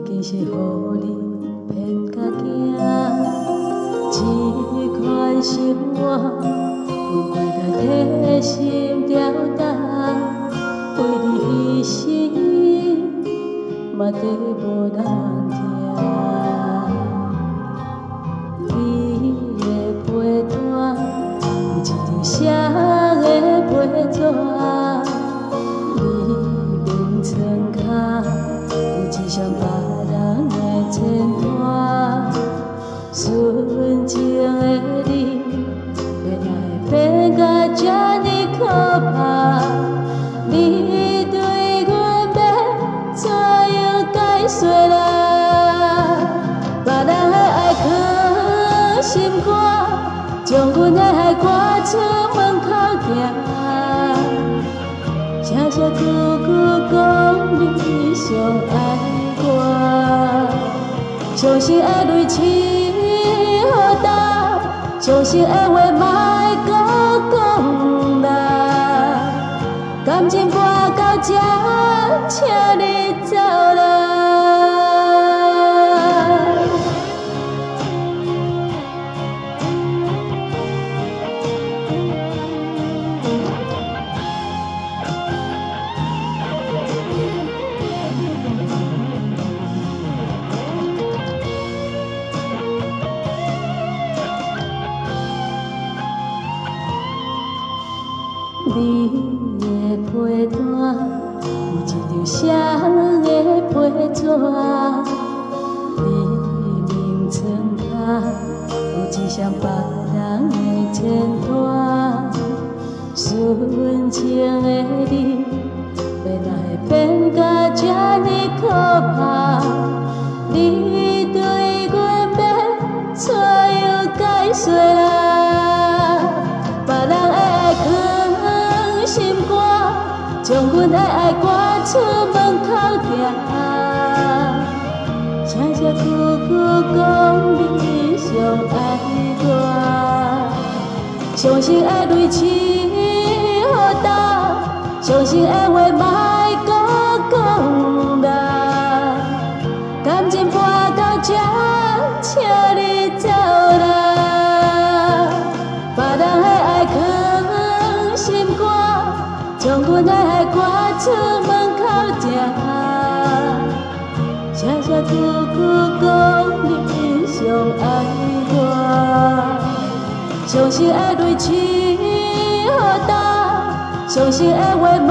经是予你骗甲惊，这款生活，阮过甲提心吊胆，为你牺牲，嘛地无人听。你的陪伴，有一张谁的陪纸，你眠床脚，有一双别人的牵拖，纯情的你，原来变甲这呢可怕。你对阮要怎样解释啦？别人的爱藏心肝，将阮的爱赶出门口行。声声句句讲你上爱我，伤心的泪拭予干，伤心的话莫搁讲啦。感情搬到这，请你走啦。你的陪伴，有一张谁的陪纸，你眠床脚，有一双别人的牵拖，纯情的你，原来变甲这呢可怕。你对阮要怎样解释啦？别人的爱藏心肝，将阮的爱赶出门口行。声声句句讲你上爱我，伤心的泪拭予干，伤心的话莫搁讲啦。感情搬到这，请你走啦。别人的爱藏心肝，将阮的爱赶出门口行。声声句句讲你上爱我，伤心的泪拭予干，伤心的话莫